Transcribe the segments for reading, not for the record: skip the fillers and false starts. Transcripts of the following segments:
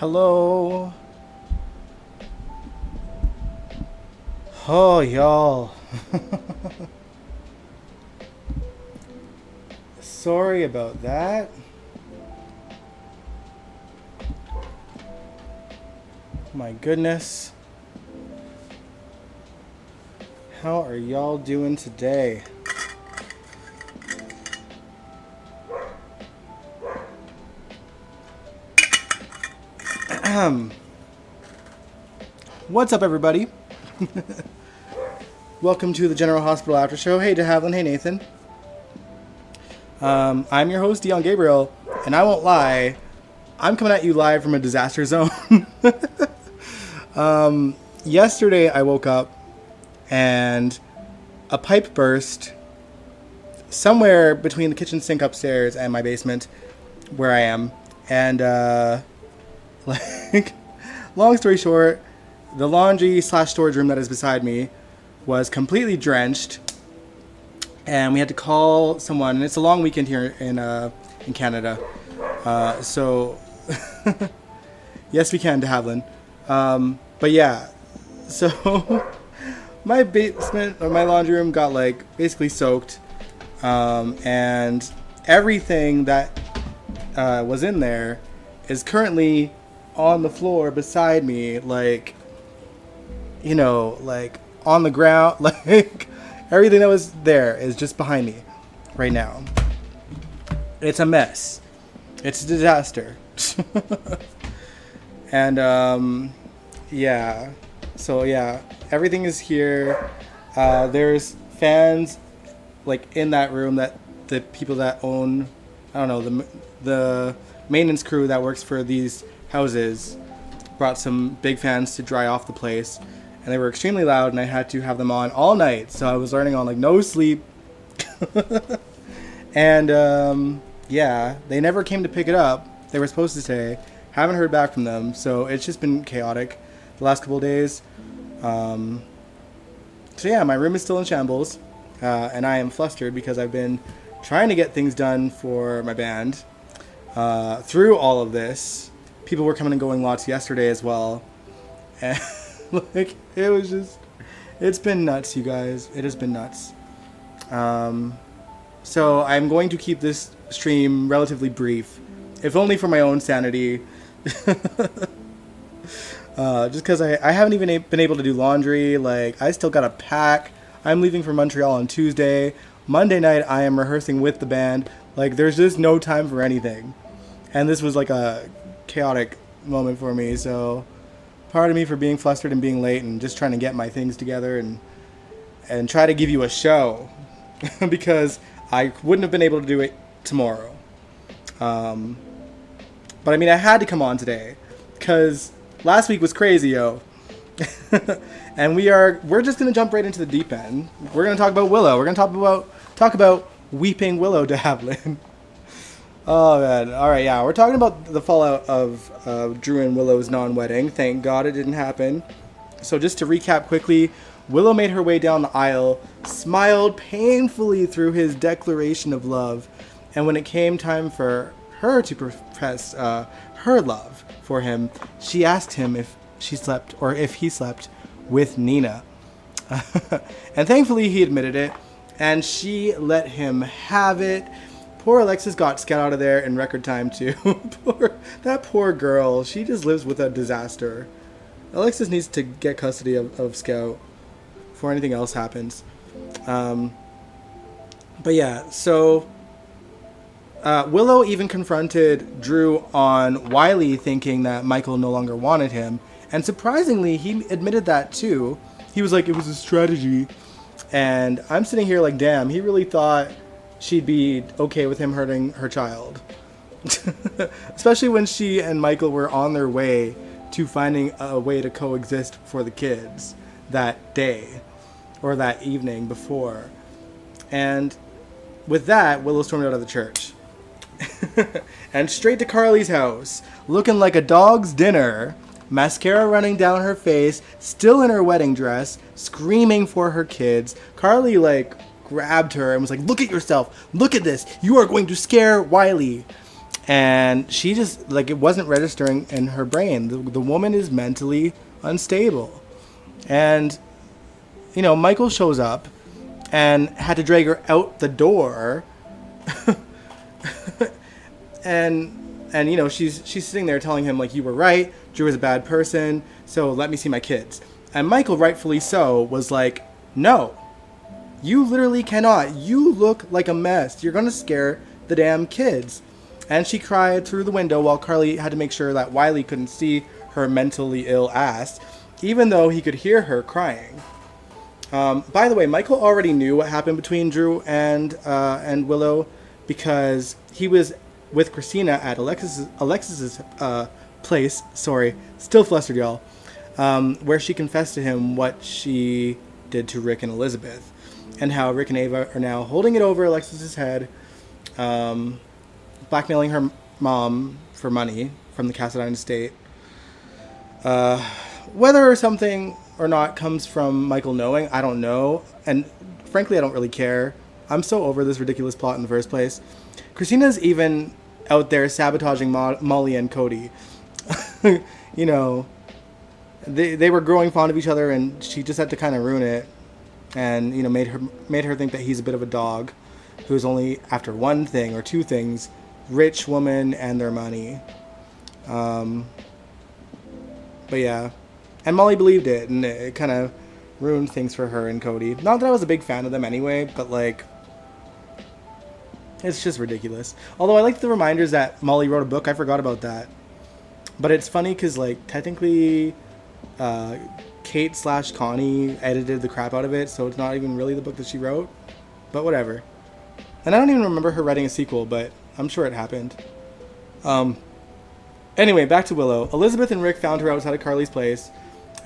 Hello. Oh, y'all. Sorry about that. My goodness. How are y'all doing today? What's up, everybody? Welcome to the General Hospital After Show. Hey, De Havilland. Hey, Nathan. I'm your host, Dion Gabriel, and I won't lie, I'm coming at you live from a disaster zone. Yesterday, I woke up and a pipe burst somewhere between the kitchen sink upstairs and my basement, where I am. And, long story short, the laundry/storage room that is beside me was completely drenched, and we had to call someone. And it's a long weekend here in Canada, so yes, we can, De Havilland. But yeah, so my basement or my laundry room got basically soaked, and everything that was in there is currently on the floor beside me, on the ground. Everything that was there is just behind me right now. It's a mess. It's a disaster. And yeah, so yeah, everything is here. There's fans in that room that the people that own, I don't know, the maintenance crew that works for these houses brought some big fans to dry off the place, and they were extremely loud, and I had to have them on all night, so I was learning on no sleep. And yeah, they never came to pick it up. They were supposed to today. Haven't heard back from them, so it's just been chaotic the last couple of days. So yeah, my room is still in shambles, and I am flustered because I've been trying to get things done for my band through all of this. People were coming and going lots yesterday as well, and it's been nuts, you guys. It has been nuts. So I'm going to keep this stream relatively brief, if only for my own sanity. Just because I haven't even been able to do laundry. I still gotta pack. I'm leaving for Montreal on Tuesday. Monday night I am rehearsing with the band. There's just no time for anything, and this was a chaotic moment for me. So pardon me for being flustered and being late and just trying to get my things together and try to give you a show because I wouldn't have been able to do it tomorrow. But I mean, I had to come on today because last week was crazy, yo. And we're just gonna jump right into the deep end. We're gonna talk about Willow. We're gonna talk about weeping Willow, De Havilland. Oh man! All right, yeah, we're talking about the fallout of Drew and Willow's non-wedding. Thank God it didn't happen. So just to recap quickly, Willow made her way down the aisle, smiled painfully through his declaration of love, and when it came time for her to profess her love for him, she asked him if he slept with Nina. And thankfully he admitted it, and she let him have it. Poor Alexis got Scout out of there in record time too. That poor girl, she just lives with a disaster. Alexis needs to get custody of Scout before anything else happens. But yeah, so Willow even confronted Drew on Wiley thinking that Michael no longer wanted him. And surprisingly, he admitted that too. He was like, it was a strategy. And I'm sitting here damn, he really thought she'd be okay with him hurting her child. Especially when she and Michael were on their way to finding a way to coexist for the kids that day or that evening before. And with that, Willow stormed out of the church and straight to Carly's house, looking like a dog's dinner, mascara running down her face, still in her wedding dress, screaming for her kids. Carly grabbed her and was like, look at yourself, look at this, you are going to scare Wiley. And she just, like, it wasn't registering in her brain. The woman is mentally unstable. And, you know, Michael shows up and had to drag her out the door. and you know, she's sitting there telling him, like, you were right, Drew is a bad person, so let me see my kids. And Michael, rightfully so, was like, no, you literally cannot. You look like a mess. You're going to scare the damn kids. And she cried through the window while Carly had to make sure that Wiley couldn't see her mentally ill ass, even though he could hear her crying. By the way, Michael already knew what happened between Drew and Willow, because he was with Christina at Alexis's place. Sorry, still flustered, y'all. Where she confessed to him what she did to Rick and Elizabeth, and how Rick and Ava are now holding it over Alexis's head, blackmailing her mom for money from the Cassadine estate. Whether something or not comes from Michael knowing, I don't know. And frankly, I don't really care. I'm so over this ridiculous plot in the first place. Christina's even out there sabotaging Molly and Cody. You know, they were growing fond of each other, and she just had to kind of ruin it. And, you know, made her think that he's a bit of a dog who's only after one thing or two things: rich woman and their money. But yeah, and Molly believed it, and it kind of ruined things for her and Cody. Not that I was a big fan of them anyway, but like, it's just ridiculous. Although I like the reminders that Molly wrote a book. I forgot about that. But it's funny because, like, technically Kate/Connie edited the crap out of it, so it's not even really the book that she wrote. But whatever. And I don't even remember her writing a sequel, but I'm sure it happened. Anyway, back to Willow. Elizabeth and Rick found her outside of Carly's place,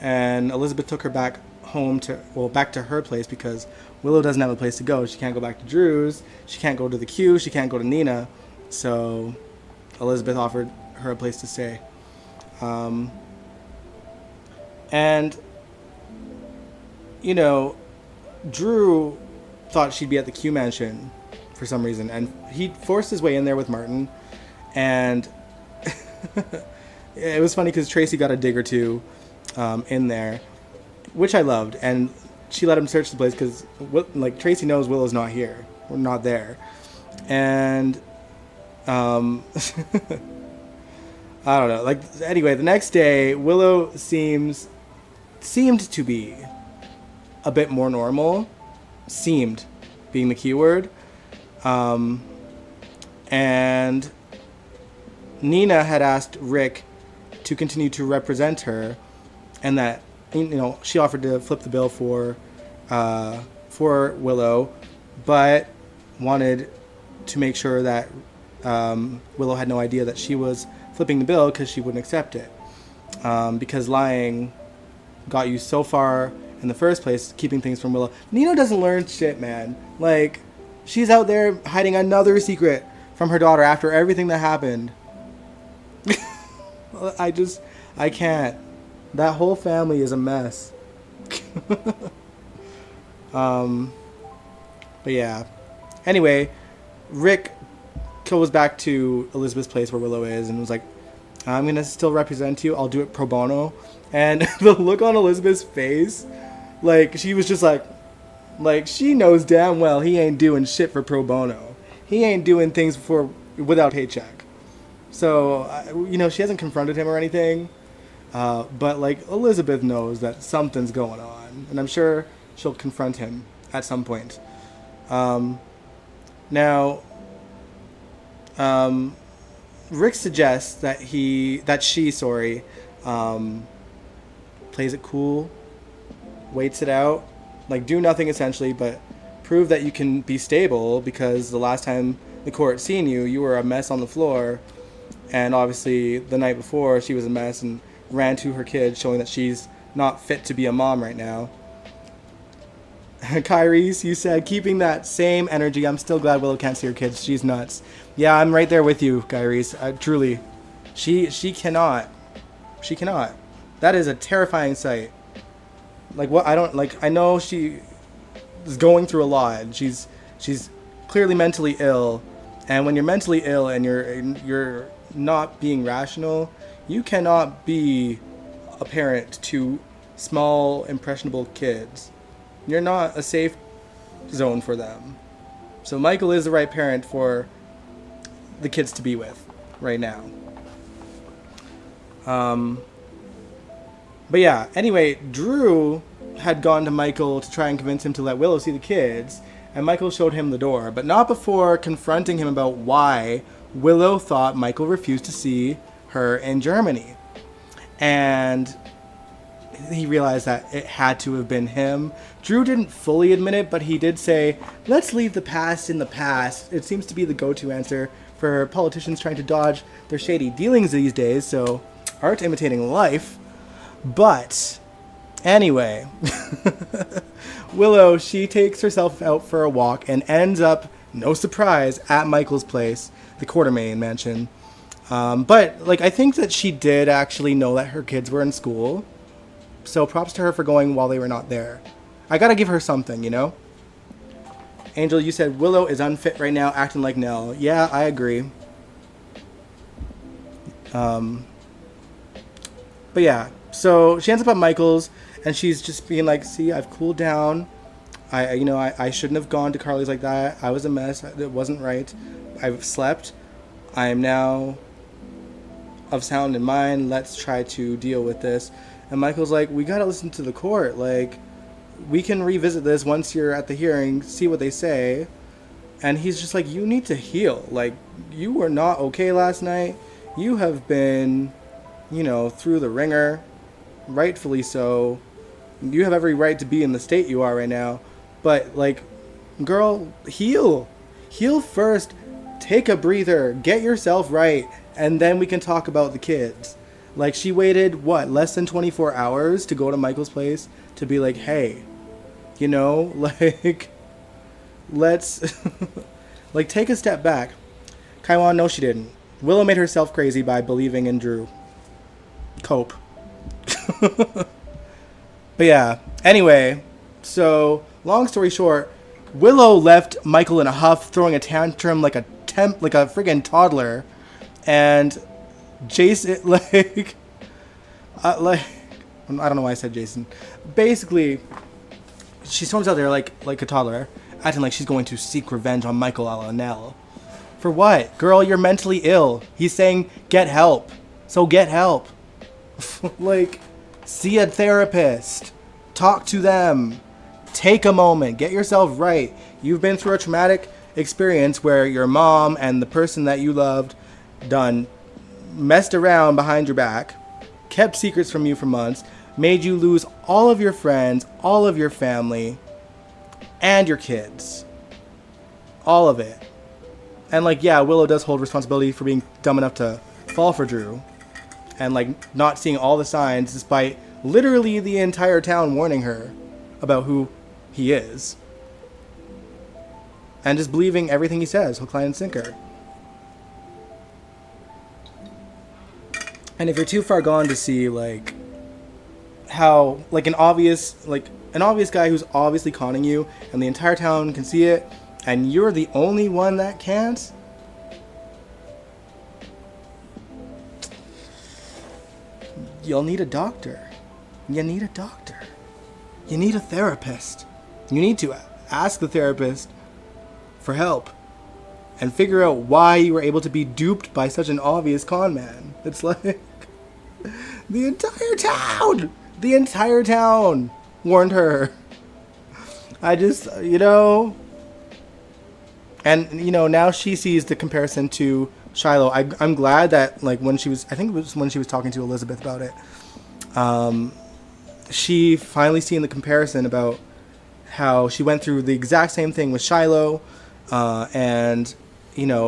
and Elizabeth took her back back to her place, because Willow doesn't have a place to go. She can't go back to Drew's. She can't go to the Q. She can't go to Nina. So Elizabeth offered her a place to stay. And, you know, Drew thought she'd be at the Q mansion for some reason, and he forced his way in there with Martin, and it was funny because Tracy got a dig or two in there, which I loved, and she let him search the place because, like, Tracy knows Willow's not here. We're not there. And I don't know. Like, anyway, the next day, Willow seemed to be a bit more normal. Seemed being the key word. And Nina had asked Rick to continue to represent her, and that, you know, she offered to flip the bill for Willow, but wanted to make sure that Willow had no idea that she was flipping the bill, because she wouldn't accept it, because lying got you so far in the first place, keeping things from Willow. Nina doesn't learn shit, man. Like, she's out there hiding another secret from her daughter after everything that happened. I can't. That whole family is a mess. But yeah. Anyway, Rick goes back to Elizabeth's place where Willow is and was like, I'm going to still represent you. I'll do it pro bono. And the look on Elizabeth's face, like, she was just like, she knows damn well he ain't doing shit for pro bono. He ain't doing things without paycheck. So, you know, she hasn't confronted him or anything. But, like, Elizabeth knows that something's going on. And I'm sure she'll confront him at some point. Now, Rick suggests that she plays it cool, waits it out, like, do nothing essentially, but prove that you can be stable, because the last time the court seen you, you were a mess on the floor, and obviously the night before she was a mess and ran to her kid, showing that she's not fit to be a mom right now. Kyrese, you said, keeping that same energy. I'm still glad Willow can't see her kids. She's nuts. Yeah, I'm right there with you, Kyrese. Truly. She cannot. She cannot. That is a terrifying sight. Like, what? I know she is going through a lot. She's clearly mentally ill, And when you're mentally ill and you're not being rational, you cannot be a parent to small impressionable kids. You're not a safe zone for them. So Michael is the right parent for the kids to be with right now. But yeah, anyway, Drew had gone to Michael to try and convince him to let Willow see the kids, and Michael showed him the door, but not before confronting him about why Willow thought Michael refused to see her in Germany. And he realized that it had to have been him. Drew didn't fully admit it, but he did say, let's leave the past in the past. It seems to be the go-to answer for politicians trying to dodge their shady dealings these days, so art imitating life. But anyway, Willow, she takes herself out for a walk and ends up, no surprise, at Michael's place, the Quartermain mansion. But like, I think that she did actually know that her kids were in school, so props to her for going while they were not there. I gotta give her something, you know? Angel, you said Willow is unfit right now, acting like Nell. Yeah, I agree. But yeah, so she ends up at Michael's, and she's just being like, see, I've cooled down. I shouldn't have gone to Carly's like that. I was a mess. It wasn't right. I've slept. I am now of sound in mind. Let's try to deal with this. And Michael's like, we gotta listen to the court. Like, we can revisit this once you're at the hearing, see what they say. And he's just like, you need to heal. Like, you were not okay last night. You have been, through the ringer. Rightfully so. You have every right to be in the state you are right now. But, like, girl, heal. Heal first. Take a breather. Get yourself right. And then we can talk about the kids. Like, she waited, less than 24 hours to go to Michael's place to be like, hey, let's, take a step back. Kaiwan, no, she didn't. Willow made herself crazy by believing in Drew. Cope. But yeah, anyway, so, long story short, Willow left Michael in a huff, throwing a tantrum like a friggin' toddler, and Jason, I don't know why I said Jason. Basically, she storms out there like a toddler, acting like she's going to seek revenge on Michael a la Nell. For what? Girl, you're mentally ill. He's saying, get help. So get help. See a therapist. Talk to them. Take a moment. Get yourself right. You've been through a traumatic experience where your mom and the person that you loved messed around behind your back, kept secrets from you for months, made you lose all of your friends, all of your family, and your kids. All of it. And Willow does hold responsibility for being dumb enough to fall for Drew. And not seeing all the signs despite literally the entire town warning her about who he is. And just believing everything he says, hook, line, and sinker. And if you're too far gone to see how an obvious guy who's obviously conning you and the entire town can see it and you're the only one that can't, you'll need a doctor. You need a doctor. You need a therapist. You need to ask the therapist for help and figure out why you were able to be duped by such an obvious con man. It's like the entire town warned her. I just, and now she sees the comparison to Shiloh. I'm glad that when she was talking to Elizabeth about it, she finally seen the comparison about how she went through the exact same thing with Shiloh, and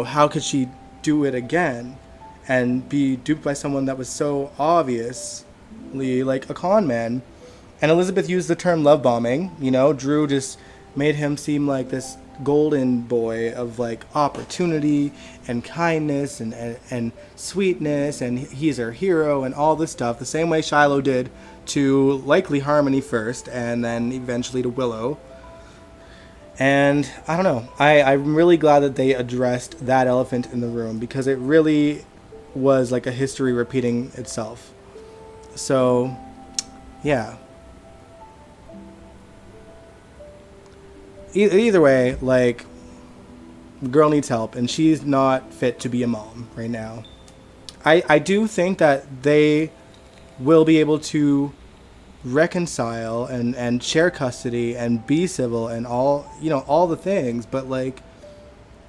how could she do it again and be duped by someone that was so obviously a con man. And Elizabeth used the term love bombing. Drew just made him seem like this golden boy of opportunity and kindness and sweetness, and he's her hero and all this stuff, the same way Shiloh did to likely Harmony first and then eventually to Willow. And I don't know. I'm really glad that they addressed that elephant in the room because it really was like a history repeating itself. So, yeah. Either way, like, the girl needs help and she's not fit to be a mom right now. I do think that they will be able to reconcile and share custody and be civil and all the things, but like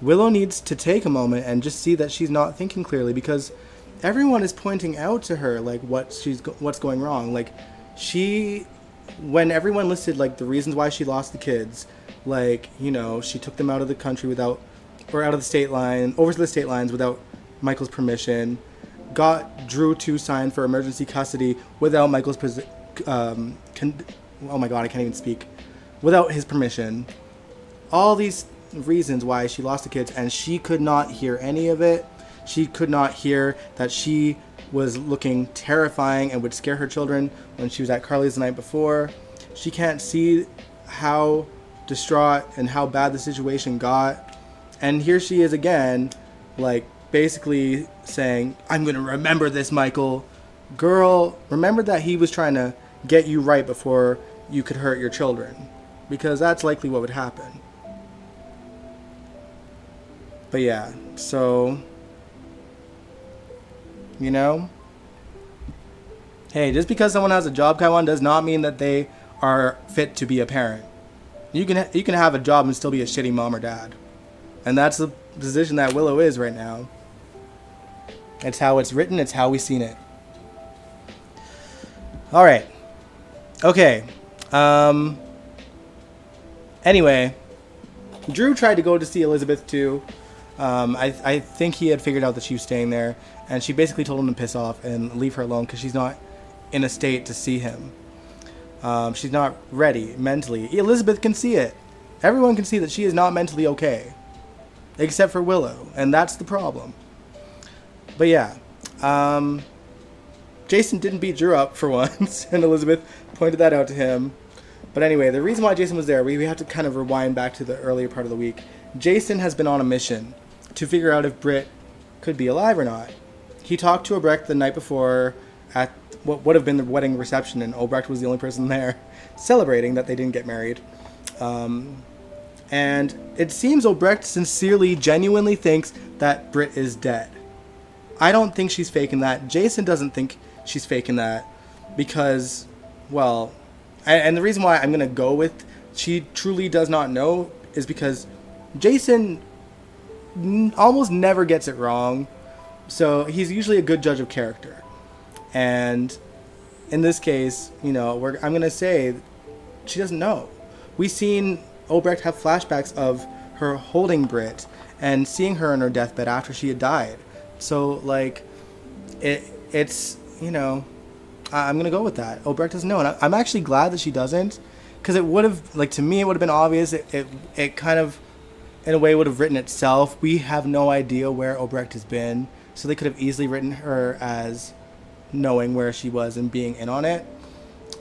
Willow needs to take a moment and just see that she's not thinking clearly because everyone is pointing out to her like what's going wrong. Like she when everyone listed like the reasons why she lost the kids, like she took them out of the country without or out of the state line over to the state lines without Michael's permission, got Drew to sign for emergency custody without Michael's oh my god, I can't even speak. Without his permission. All these reasons why she lost the kids, and she could not hear any of it. She could not hear that she was looking terrifying and would scare her children when she was at Carly's the night before. She can't see how distraught and how bad the situation got. And here she is again, like, basically saying, I'm going to remember this, Michael. Girl, remember that he was trying to get you right before you could hurt your children. Because that's likely what would happen. But yeah, so, hey, just because someone has a job, Kaiwan, does not mean that they are fit to be a parent. You can have a job and still be a shitty mom or dad. And that's the position that Willow is right now. It's how it's written. It's how we've seen it. All right. Okay. Anyway, Drew tried to go to see Elizabeth too. I think he had figured out that she was staying there, and she basically told him to piss off and leave her alone because she's not in a state to see him. She's not ready mentally. Elizabeth can see it. Everyone can see that she is not mentally okay, except for Willow, and that's the problem. But yeah, Jason didn't beat Drew up for once, and Elizabeth pointed that out to him. But anyway, the reason why Jason was there, we have to kind of rewind back to the earlier part of the week. Jason has been on a mission to figure out if Britt could be alive or not. He talked to Obrecht the night before at what would have been the wedding reception, and Obrecht was the only person there celebrating that they didn't get married. And it seems Obrecht sincerely, genuinely thinks that Britt is dead. I don't think she's faking that. Jason doesn't think she's faking that because, well, and the reason why I'm going to go with she truly does not know is because Jason almost never gets it wrong. So he's usually a good judge of character. And in this case, I'm going to say she doesn't know. We've seen Obrecht have flashbacks of her holding Britt and seeing her on her deathbed after she had died. So, like, it's I'm going to go with that. Obrecht doesn't know. And I'm actually glad that she doesn't, because it would have, like, to me, it would have been obvious. It kind of, in a way, would have written itself. We have no idea where Obrecht has been, so they could have easily written her as knowing where she was and being in on it.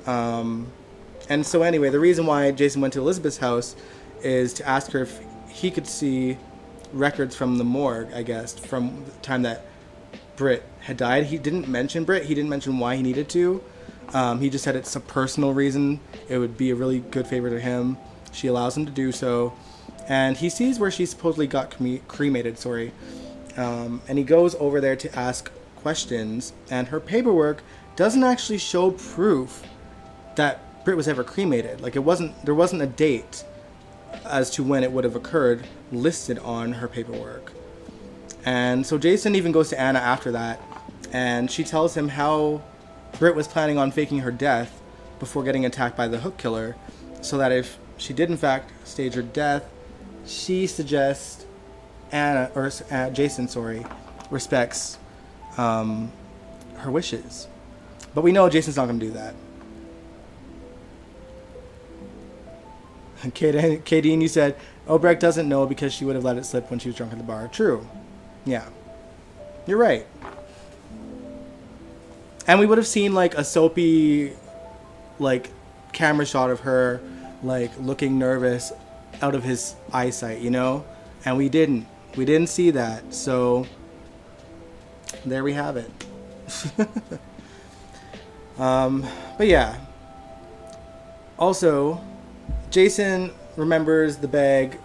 And so anyway, the reason why Jason went to Elizabeth's house is to ask her if he could see records from the morgue, I guess, from the time that Britt had died. He didn't mention Britt. He didn't mention why he needed to. He just said it's a personal reason. It would be a really good favor to him. She allows him to do so. And he sees where she supposedly got cremated, and he goes over there to ask questions. And her paperwork doesn't actually show proof that Britt was ever cremated. Like, there wasn't a date as to when it would have occurred listed on her paperwork. And so Jason even goes to Anna after that, and she tells him how Britt was planning on faking her death before getting attacked by the hook killer, so that if she did in fact stage her death, she suggests Jason respects her wishes. But we know Jason's not going to do that. Kadeen, you said Obrecht doesn't know because she would have let it slip when she was drunk at the bar. True. Yeah. You're right. And we would have seen like a soapy, like, camera shot of her, like, looking nervous out of his eyesight, you know? And we didn't. We didn't see that. So there we have it. But yeah. Also, Jason remembers the bag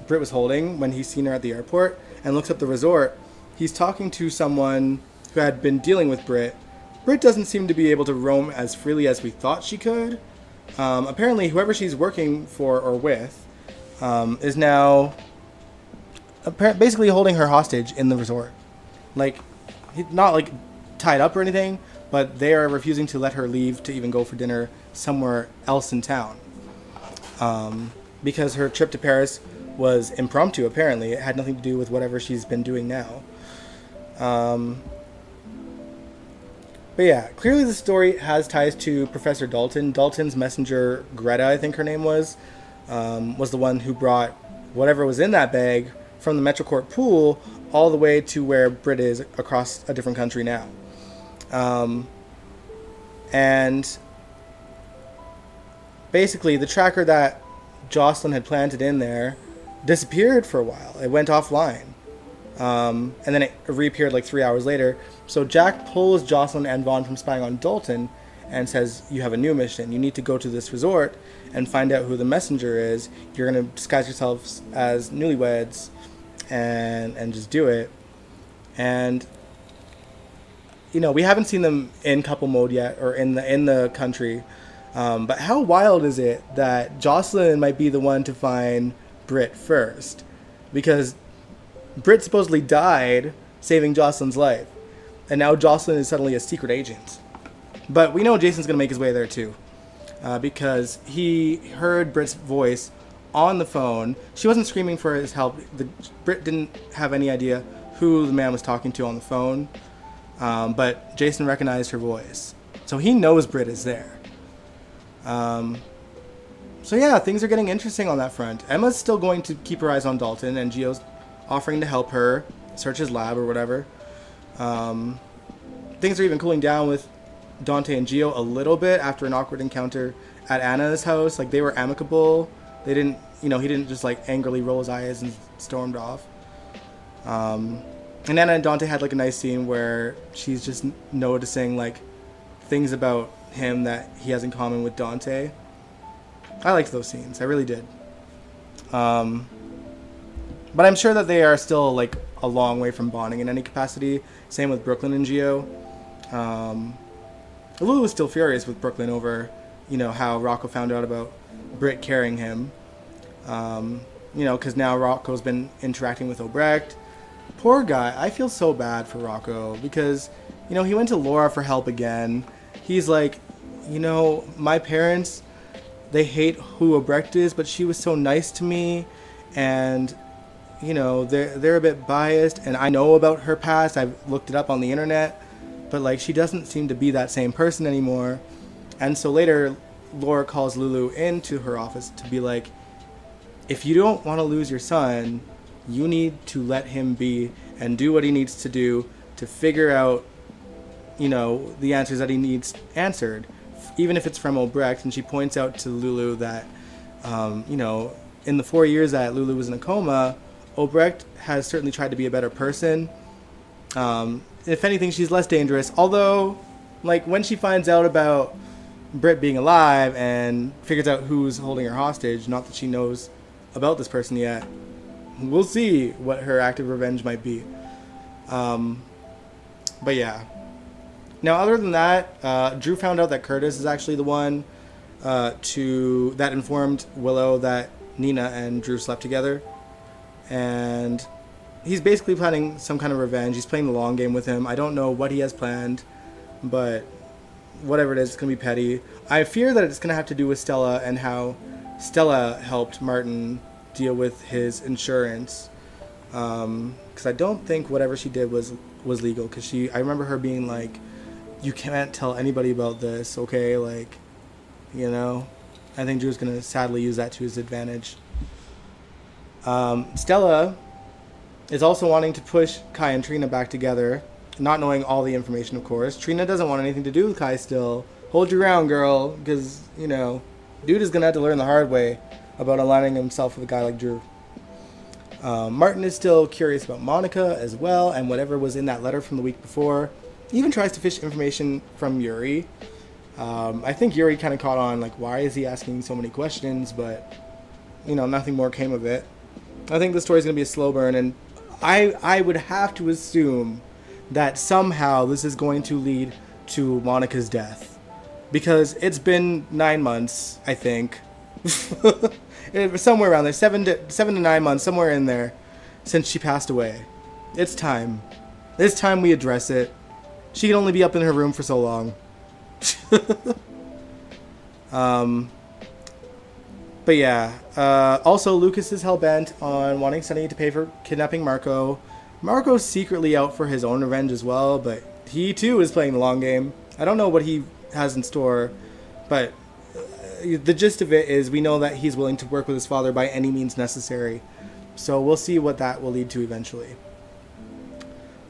Britt was holding when he's seen her at the airport and looks up the resort. He's talking to someone who had been dealing with Britt. Britt doesn't seem to be able to roam as freely as we thought she could. Apparently, whoever she's working for or with is now basically holding her hostage in the resort. Like, not like tied up or anything, but they are refusing to let her leave to even go for dinner somewhere else in town. Because her trip to Paris was impromptu, apparently. It had nothing to do with whatever she's been doing now. But yeah, clearly the story has ties to Professor Dalton. Dalton's messenger, Greta, I think her name was the one who brought whatever was in that bag from the Metrocourt pool all the way to where Britt is across a different country now. And basically the tracker that Jocelyn had planted in there disappeared for a while. It went offline. And then it reappeared like 3 hours later. So Jack pulls Jocelyn and Vaughn from spying on Dalton and says, you have a new mission. You need to go to this resort and find out who the messenger is. You're going to disguise yourselves as newlyweds and just do it. And, you know, we haven't seen them in couple mode yet or in the country. But how wild is it that Jocelyn might be the one to find Britt first? Because Britt supposedly died saving Jocelyn's life. And now Jocelyn is suddenly a secret agent. But we know Jason's going to make his way there too. Because he heard Britt's voice on the phone. She wasn't screaming for his help. Britt didn't have any idea who the man was talking to on the phone. But Jason recognized her voice. So he knows Britt is there. So yeah, things are getting interesting on that front. Emma's still going to keep her eyes on Dalton, and Gio's offering to help her search his lab or whatever. Things are even cooling down with Dante and Gio a little bit after an awkward encounter at Anna's house. Like, they were amicable. They didn't, he didn't just like angrily roll his eyes and stormed off. And Anna and Dante had like a nice scene where she's just noticing like things about him that he has in common with Dante. I liked those scenes. I really did. But I'm sure that they are still like a long way from bonding in any capacity. Same with Brooklyn and Gio. Lulu was still furious with Brooklyn over, how Rocco found out about Britt carrying him. Because now Rocco's been interacting with Obrecht. Poor guy. I feel so bad for Rocco because, he went to Laura for help again. He's like, my parents, they hate who Obrecht is, but she was so nice to me. And they're a bit biased, and I know about her past. I've looked it up on the internet, but like she doesn't seem to be that same person anymore. And so later, Laura calls Lulu into her office to be like, if you don't want to lose your son, you need to let him be and do what he needs to do to figure out, the answers that he needs answered, even if it's from Obrecht. And she points out to Lulu that, in the 4 years that Lulu was in a coma, Obrecht has certainly tried to be a better person. If anything, she's less dangerous. Although, like, when she finds out about Britt being alive and figures out who's holding her hostage, not that she knows about this person yet, we'll see what her active revenge might be. But yeah. Now, other than that, Drew found out that Curtis is actually the one that informed Willow that Nina and Drew slept together. And he's basically planning some kind of revenge. He's playing the long game with him. I don't know what he has planned, but whatever it is, it's going to be petty. I fear that it's going to have to do with Stella and how Stella helped Martin deal with his insurance. Because I don't think whatever she did was legal. Because I remember her being like, you can't tell anybody about this, okay? Like, I think Drew's going to sadly use that to his advantage. Stella is also wanting to push Kai and Trina back together, not knowing all the information, of course. Trina doesn't want anything to do with Kai still. Hold your ground, girl, because, dude is going to have to learn the hard way about aligning himself with a guy like Drew. Martin is still curious about Monica as well, and whatever was in that letter from the week before. He even tries to fish information from Yuri. I think Yuri kind of caught on, like, why is he asking so many questions, but, nothing more came of it. I think the story's going to be a slow burn, and I would have to assume that somehow this is going to lead to Monica's death. Because it's been 9 months, I think. Somewhere around there, 7 to 9 months, somewhere in there, since she passed away. It's time. It's time we address it. She can only be up in her room for so long. But yeah. Also, Lucas is hell-bent on wanting Sunny to pay for kidnapping Marco. Marco's secretly out for his own revenge as well, but he too is playing the long game. I don't know what he has in store, but the gist of it is we know that he's willing to work with his father by any means necessary. So we'll see what that will lead to eventually.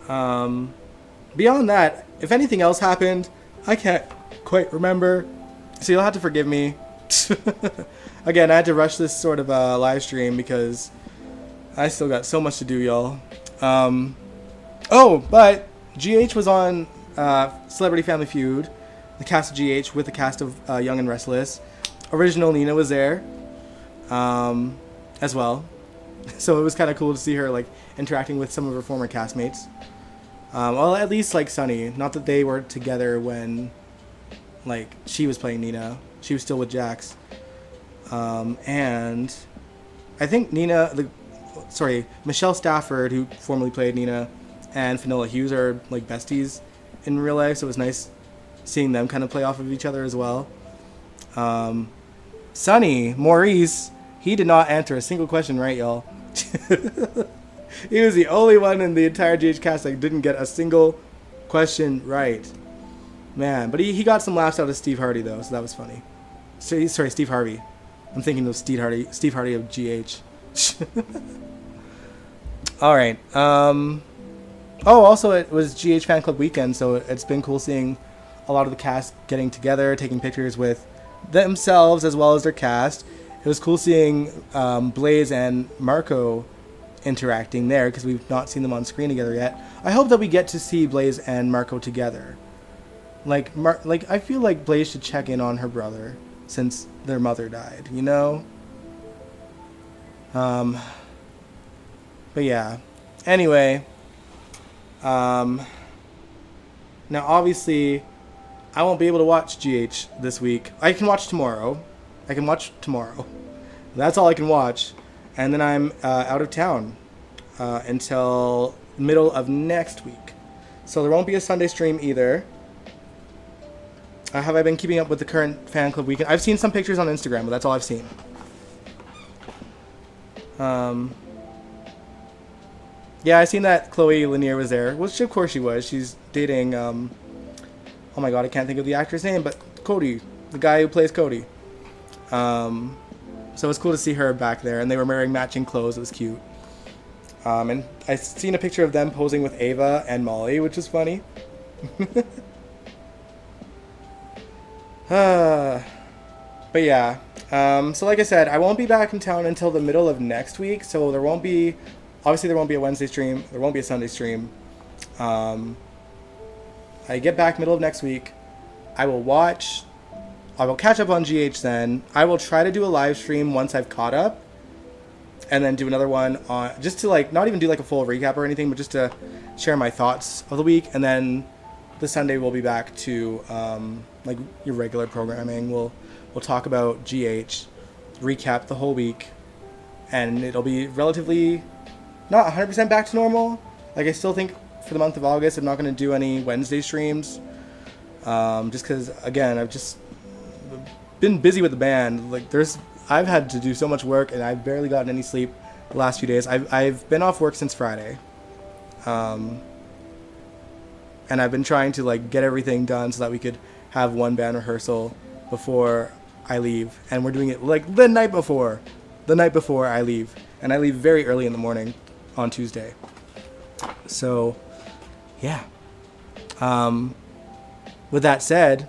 Beyond that, if anything else happened, I can't quite remember, so you'll have to forgive me. Again, I had to rush this sort of live stream because I still got so much to do, y'all. But GH was on Celebrity Family Feud, the cast of GH with the cast of Young and Restless. Original Nina was there as well. So it was kind of cool to see her like interacting with some of her former castmates. Well, at least like Sunny. Not that they were together when like she was playing Nina. She was still with Jax. And I think Michelle Stafford, who formerly played Nina, and Finola Hughes are like besties in real life, so it was nice seeing them kind of play off of each other as well. Sunny, Maurice, he did not answer a single question right, y'all. He was the only one in the entire GH cast that didn't get a single question right. Man, but he got some laughs out of Steve Hardy, though, so that was funny. Sorry, Steve Harvey. I'm thinking of Steve Hardy of GH. All right. Also, it was GH Fan Club weekend, so it's been cool seeing a lot of the cast getting together, taking pictures with themselves as well as their cast. It was cool seeing Blaze and Marco interacting there because we've not seen them on screen together yet. I hope that we get to see Blaze and Marco together. Like I feel like Blaze should check in on her brother since their mother died, you know? But yeah. Anyway, now obviously I won't be able to watch GH this week. I can watch tomorrow. That's all I can watch. And then I'm out of town until middle of next week. So there won't be a Sunday stream either. Have I been keeping up with the current fan club weekend? I've seen some pictures on Instagram, but that's all I've seen. Yeah, I seen that Chloe Lanier was there, which of course she was. She's dating, oh my god, I can't think of the actor's name, but Cody, the guy who plays Cody. So it's cool to see her back there, and they were wearing matching clothes. It was cute. And I seen a picture of them posing with Ava and Molly, which is funny. But yeah, so like I said, I won't be back in town until the middle of next week, so there won't be a Wednesday stream, there won't be a Sunday stream. I get back middle of next week. I will catch up on GH then. I will try to do a live stream once I've caught up, and then do another one on, just to like, not even do like a full recap or anything, but just to share my thoughts of the week, and then the Sunday we'll be back to like your regular programming. We'll talk about GH, recap the whole week, and it'll be relatively not 100% back to normal. Like I still think for the month of August I'm not going to do any Wednesday streams, just because again I've just been busy with the band. Like I've had to do so much work and I've barely gotten any sleep the last few days. I've been off work since Friday. And I've been trying to like get everything done so that we could have one band rehearsal before I leave. And we're doing it like the night before I leave. And I leave very early in the morning on Tuesday. So, yeah. With that said,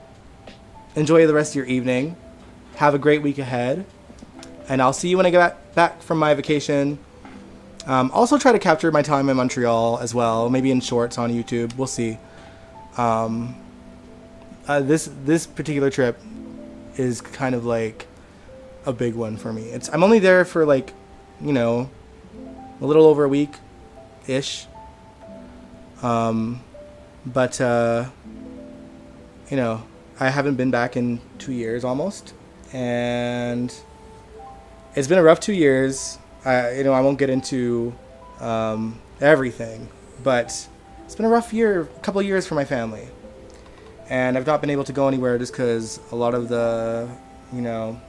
enjoy the rest of your evening. Have a great week ahead. And I'll see you when I get back from my vacation. Also try to capture my time in Montreal as well, maybe in shorts on YouTube. We'll see. This particular trip is kind of like a big one for me. I'm only there for like, you know, a little over a week ish. But you know, I haven't been back in 2 years almost, and it's been a rough 2 years. I won't get into everything, but it's been a rough couple of years for my family, and I've not been able to go anywhere just because a lot of the, you know,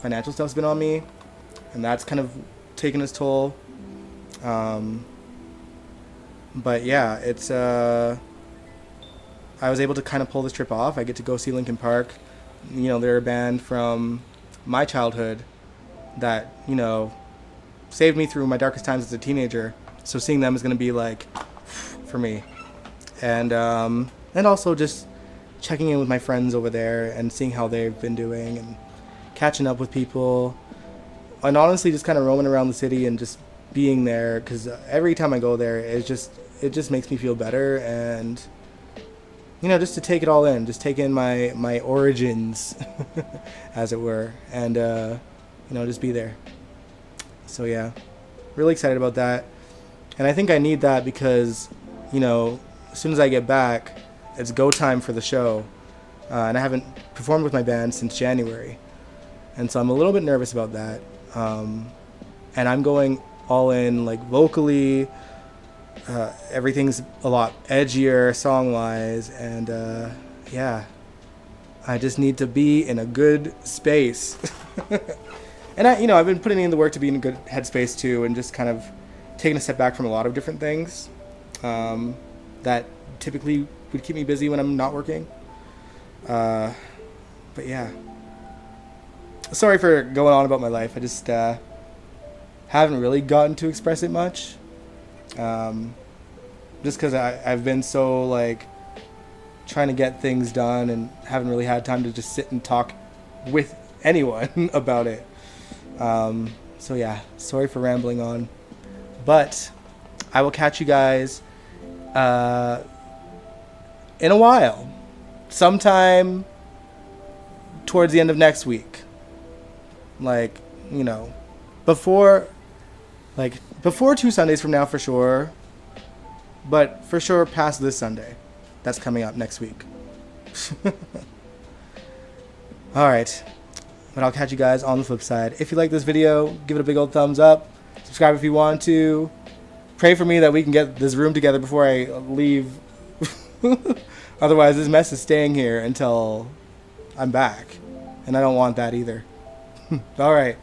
financial stuff's been on me, and that's kind of taken its toll. But yeah, it's I was able to kind of pull this trip off. I get to go see Linkin Park. You know, they're a band from my childhood that, you know, saved me through my darkest times as a teenager. So seeing them is going to be like for me. And also just checking in with my friends over there and seeing how they've been doing and catching up with people. And honestly, just kind of roaming around the city and just being there, because every time I go there, it just makes me feel better, and you know, just to take it all in, just take in my origins, as it were, and you know, just be there. So yeah, really excited about that, and I think I need that because, you know, as soon as I get back, it's go time for the show, and I haven't performed with my band since January, and so I'm a little bit nervous about that, and I'm going all in, like, vocally. Everything's a lot edgier song wise, and yeah, I just need to be in a good space. And I've been putting in the work to be in a good headspace too, and just kind of taking a step back from a lot of different things that typically would keep me busy when I'm not working. But yeah, sorry for going on about my life. I just haven't really gotten to express it much. Just because I've been so, like, trying to get things done and haven't really had time to just sit and talk with anyone about it. So yeah, sorry for rambling on. But I will catch you guys in a while. Sometime towards the end of next week. Like, you know, before 2 Sundays from now for sure, but for sure past this Sunday. That's coming up next week. Alright, but I'll catch you guys on the flip side. If you like this video, give it a big old thumbs up. Subscribe if you want to. Pray for me that we can get this room together before I leave. Otherwise, this mess is staying here until I'm back, and I don't want that either. Alright,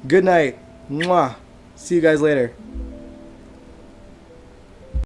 good night. Mwah. See you guys later.